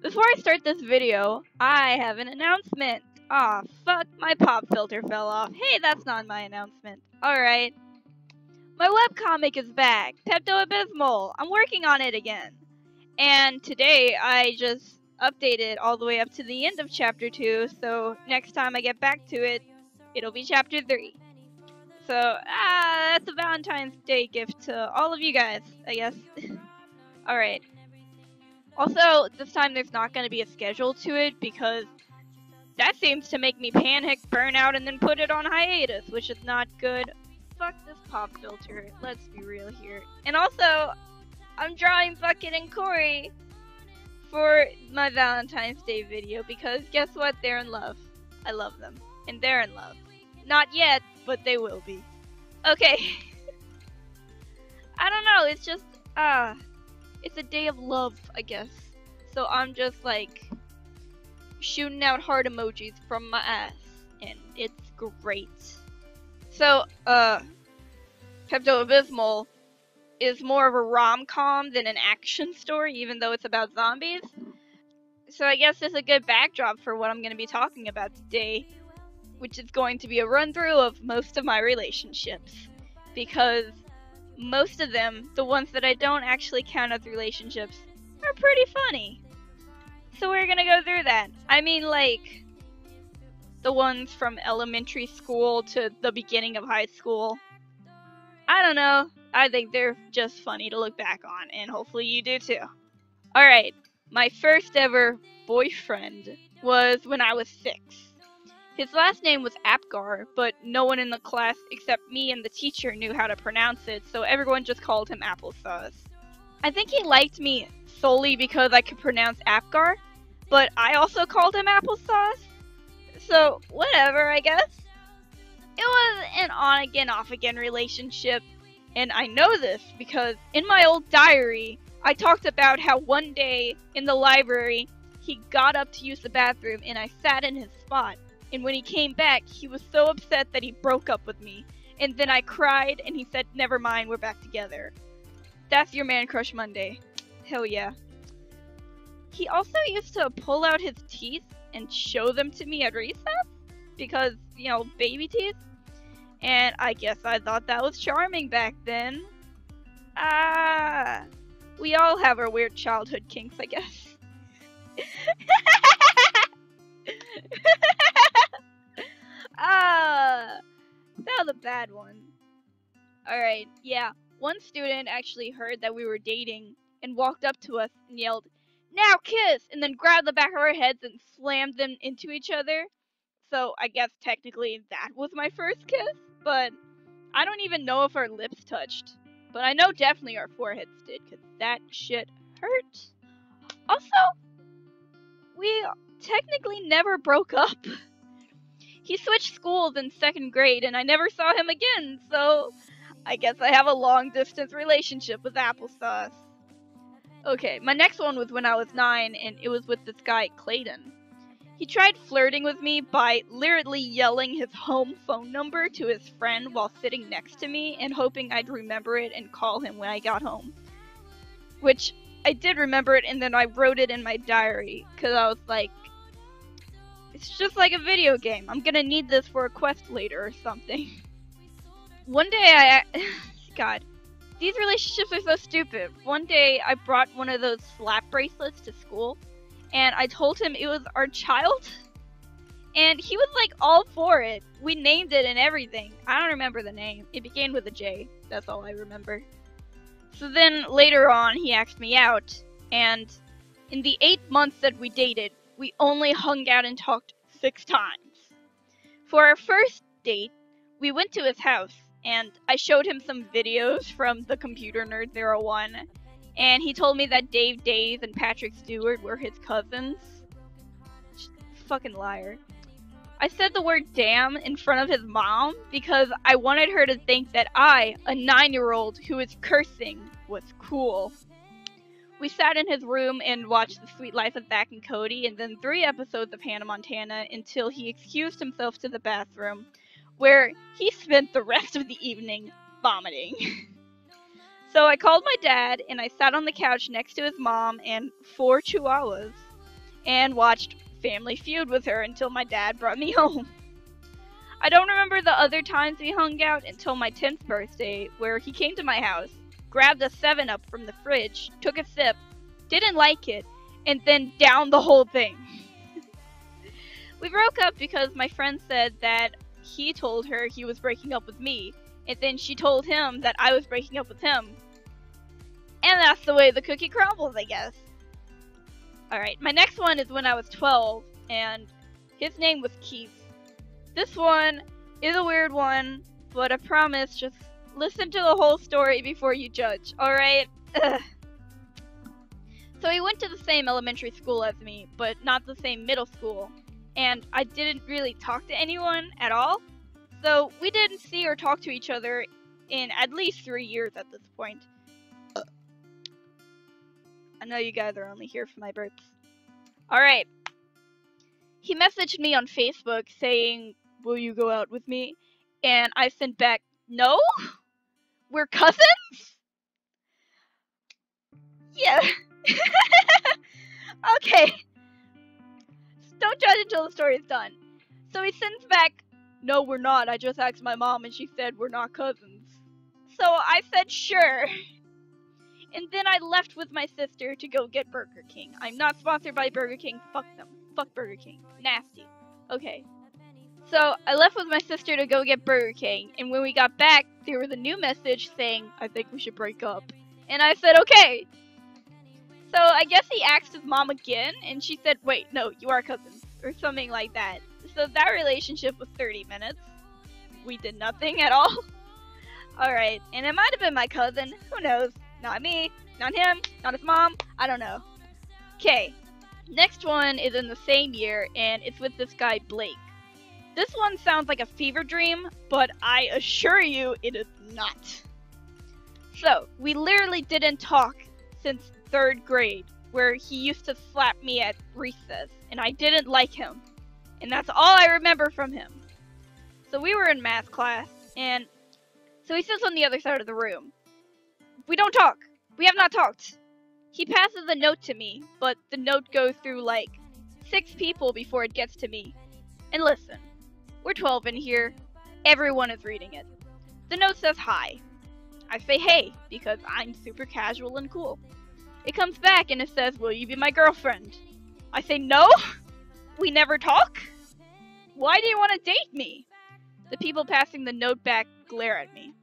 Before I start this video, I have an announcement. Aw, fuck, my pop filter fell off. Hey, that's not my announcement. Alright. My webcomic is back, Pepto-Abysmal. I'm working on it again. And today, I just updated all the way up to the end of Chapter 2, so next time I get back to it, it'll be Chapter 3. So, that's a Valentine's Day gift to all of you guys, I guess. Alright. Also, this time there's not going to be a schedule to it because that seems to make me panic, burn out, and then put it on hiatus, which is not good. Fuck this pop filter, let's be real here. And also, I'm drawing Bucket and Corey for my Valentine's Day video because guess what? They're in love. I love them. And they're in love. Not yet, but they will be. Okay. I don't know, it's just, it's a day of love, I guess. So I'm just like shooting out heart emojis from my ass, and it's great. So, Pepto-Abysmal is more of a rom-com than an action story, even though it's about zombies. So I guess it's a good backdrop for what I'm going to be talking about today, which is going to be a run-through of most of my relationships. Because most of them, the ones that I don't actually count as relationships, are pretty funny. So we're gonna go through that. I mean, like, the ones from elementary school to the beginning of high school. I don't know. I think they're just funny to look back on, and hopefully you do too. Alright, my first ever boyfriend was when I was 6. His last name was Apgar, but no one in the class except me and the teacher knew how to pronounce it, so everyone just called him Applesauce. I think he liked me solely because I could pronounce Apgar, but I also called him Applesauce, so whatever, I guess. It was an on-again, off-again relationship, and I know this because in my old diary, I talked about how one day in the library, he got up to use the bathroom and I sat in his spot. And when he came back, he was so upset that he broke up with me. And then I cried, and he said, never mind, we're back together. That's your man crush Monday. Hell yeah. He also used to pull out his teeth and show them to me at recess. Because, you know, baby teeth. And I guess I thought that was charming back then. We all have our weird childhood kinks, I guess. That was a bad one. Alright, yeah. One student actually heard that we were dating and walked up to us and yelled, "Now kiss!" and then grabbed the back of our heads and slammed them into each other. So I guess technically that was my first kiss, but I don't even know if our lips touched. But I know definitely our foreheads did, because that shit hurt. Also, we technically never broke up. He switched schools in 2nd grade and I never saw him again, so I guess I have a long-distance relationship with Applesauce. Okay, my next one was when I was 9 and it was with this guy, Clayton. He tried flirting with me by literally yelling his home phone number to his friend while sitting next to me and hoping I'd remember it and call him when I got home. Which, I did remember it and then I wrote it in my diary, because I was like, it's just like a video game. I'm gonna need this for a quest later or something. One day God, these relationships are so stupid. One day I brought one of those slap bracelets to school, and I told him it was our child, and he was like all for it. We named it and everything. I don't remember the name. It began with a J. That's all I remember. So then later on he asked me out, and in the 8 months that we dated, we only hung out and talked 6 times. For our first date, we went to his house, and I showed him some videos from the Computer Nerd 01, and he told me that Dave Days and Patrick Stewart were his cousins. Fucking liar. I said the word damn in front of his mom because I wanted her to think that I, a 9-year-old who was cursing, was cool. We sat in his room and watched The Sweet Life of Zack and Cody and then 3 episodes of Hannah Montana until he excused himself to the bathroom, where he spent the rest of the evening vomiting. So I called my dad and I sat on the couch next to his mom, and for 2 hours, and watched Family Feud with her until my dad brought me home. I don't remember the other times we hung out until my 10th birthday, where he came to my house, grabbed a 7-Up from the fridge, took a sip, didn't like it, and then downed the whole thing. We broke up because my friend said that he told her he was breaking up with me, and then she told him that I was breaking up with him. And that's the way the cookie crumbles, I guess. Alright, my next one is when I was 12, and his name was Keith. This one is a weird one, but I promise, just listen to the whole story before you judge, alright? So he went to the same elementary school as me, but not the same middle school, and I didn't really talk to anyone at all, so we didn't see or talk to each other in at least 3 years at this point. I know you guys are only here for my burps. Alright. He messaged me on Facebook saying, "Will you go out with me?" And I sent back, "No? We're cousins?" Yeah. Okay. Don't judge until the story is done. So he sends back, "No, we're not. I just asked my mom and she said we're not cousins." So I said, "Sure." And then I left with my sister to go get Burger King. I'm not sponsored by Burger King. Fuck them. Fuck Burger King. Nasty. Okay. So I left with my sister to go get Burger King. And when we got back, there was a new message saying, "I think we should break up." And I said, "Okay." So I guess he asked his mom again. And she said, "Wait, no, you are cousins." Or something like that. So that relationship was 30 minutes. We did nothing at all. Alright. And it might have been my cousin. Who knows? Not me, not him, not his mom, I don't know. Okay, next one is in the same year, and it's with this guy, Blake. This one sounds like a fever dream, but I assure you it is not. So, we literally didn't talk since 3rd grade, where he used to slap me at recess, and I didn't like him. And that's all I remember from him. So we were in math class, and so he sits on the other side of the room. We don't talk. We have not talked. He passes the note to me, but the note goes through like 6 people before it gets to me. And listen, we're 12 in here. Everyone is reading it. The note says hi. I say hey, because I'm super casual and cool. It comes back and it says, "Will you be my girlfriend?" I say no. We never talk. Why do you want to date me? The people passing the note back glare at me,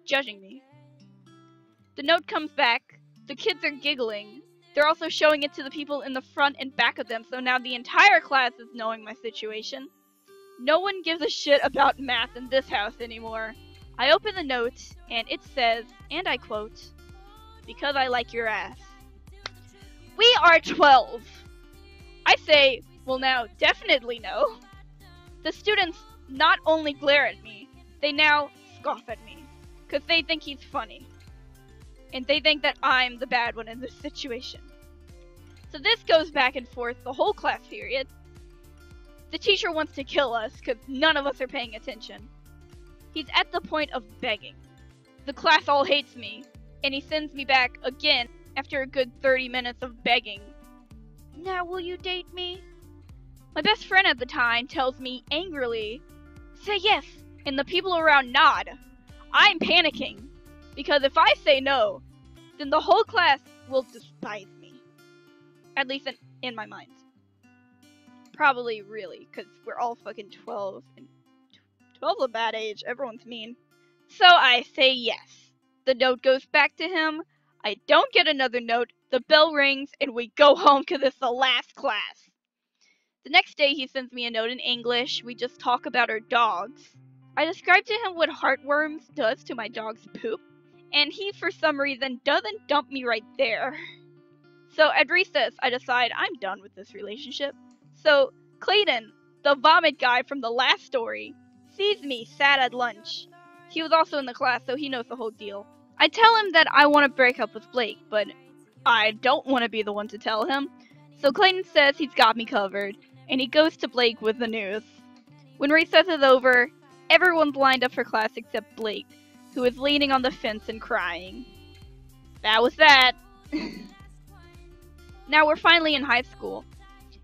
judging me. The note comes back, the kids are giggling, they're also showing it to the people in the front and back of them, so now the entire class is knowing my situation. No one gives a shit about math in this house anymore. I open the note, and it says, and I quote, "Because I like your ass." We are 12! I say, well now, definitely no. The students not only glare at me, they now scoff at me, because they think he's funny. And they think that I'm the bad one in this situation. So this goes back and forth the whole class period. The teacher wants to kill us because none of us are paying attention. He's at the point of begging. The class all hates me, and he sends me back again after a good 30 minutes of begging. "Now will you date me?" My best friend at the time tells me angrily, "Say yes," and the people around nod. I'm panicking, because if I say no, then the whole class will despise me. At least in my mind. Probably really, because we're all fucking 12, and 12's a bad age, everyone's mean. So I say yes. The note goes back to him, I don't get another note, the bell rings, and we go home because it's the last class. The next day he sends me a note in English, we just talk about our dogs. I describe to him what heartworms does to my dog's poop, and he for some reason doesn't dump me right there. So at recess, I decide I'm done with this relationship. So Clayton, the vomit guy from the last story, sees me sad at lunch. He was also in the class, so he knows the whole deal. I tell him that I want to break up with Blake, but I don't want to be the one to tell him. So Clayton says he's got me covered, and he goes to Blake with the news. When recess is over, everyone's lined up for class except Blake, who is leaning on the fence and crying. That was that. Now we're finally in high school.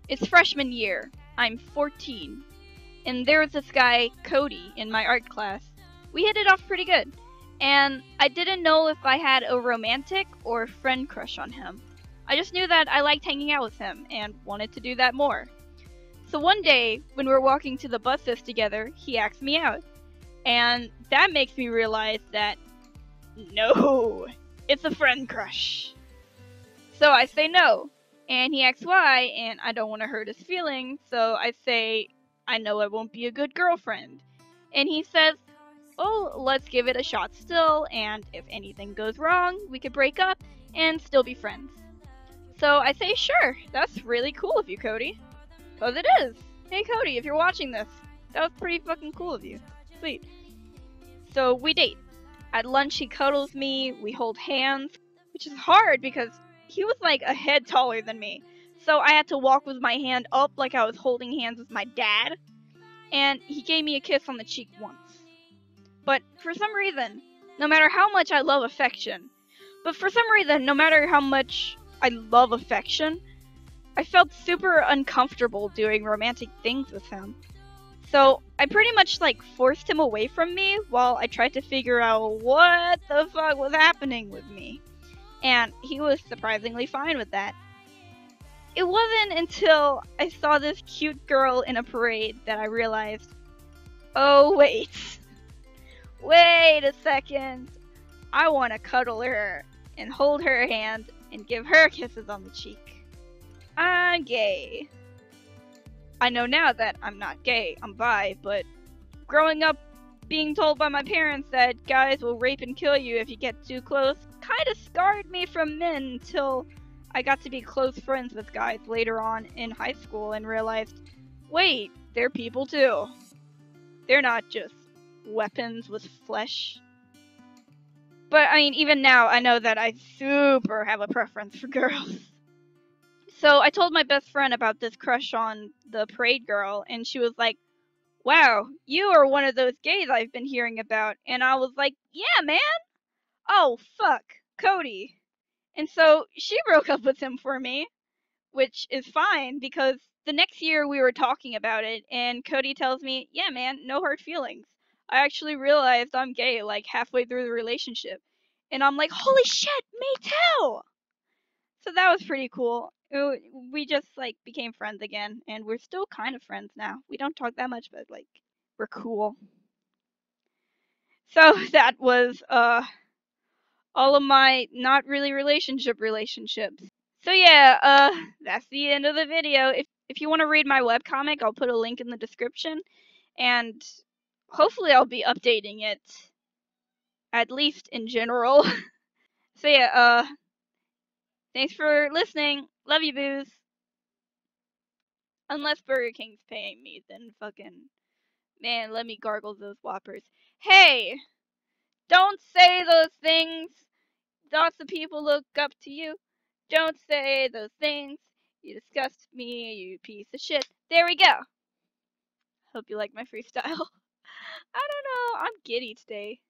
It's freshman year. I'm 14. And there was this guy, Cody, in my art class. We hit it off pretty good. And I didn't know if I had a romantic or friend crush on him. I just knew that I liked hanging out with him and wanted to do that more. So one day, when we were walking to the buses together, he asked me out. And that makes me realize that, no, it's a friend crush. So I say no. And he asks why, and I don't want to hurt his feelings, so I say, I know I won't be a good girlfriend. And he says, oh, let's give it a shot still, and if anything goes wrong, we could break up and still be friends. So I say, sure, that's really cool of you, Cody. Cause it is. Hey Cody, if you're watching this, that was pretty fucking cool of you. Sweet. So we date. At lunch he cuddles me, we hold hands, which is hard because he was like a head taller than me. So I had to walk with my hand up like I was holding hands with my dad. And he gave me a kiss on the cheek once. But for some reason, no matter how much I love affection, I felt super uncomfortable doing romantic things with him. So I pretty much like forced him away from me while I tried to figure out what the fuck was happening with me. And he was surprisingly fine with that. It wasn't until I saw this cute girl in a parade that I realized, oh wait a second, I want to cuddle her and hold her hand and give her kisses on the cheek. I'm gay. I know now that I'm not gay, I'm bi, but growing up being told by my parents that guys will rape and kill you if you get too close kinda scarred me from men until I got to be close friends with guys later on in high school and realized, wait, they're people too. They're not just weapons with flesh. But I mean, even now, I know that I super have a preference for girls. So I told my best friend about this crush on the parade girl, and she was like, wow, you are one of those gays I've been hearing about. And I was like, yeah, man. Oh, fuck, Cody. And so she broke up with him for me, which is fine because the next year we were talking about it, and Cody tells me, yeah, man, no hard feelings. I actually realized I'm gay like halfway through the relationship. And I'm like, holy shit, me too! So that was pretty cool. We just like became friends again, and we're still kind of friends now. We don't talk that much, but like, we're cool. So that was all of my not really relationships. So yeah, that's the end of the video. If you want to read my webcomic, I'll put a link in the description, and hopefully I'll be updating it, at least in general. So yeah, thanks for listening. Love you, boos. Unless Burger King's paying me, then fucking, man, let me gargle those Whoppers. Hey, don't say those things. Lots of people look up to you. Don't say those things. You disgust me, you piece of shit. There we go. Hope you like my freestyle. I don't know, I'm giddy today.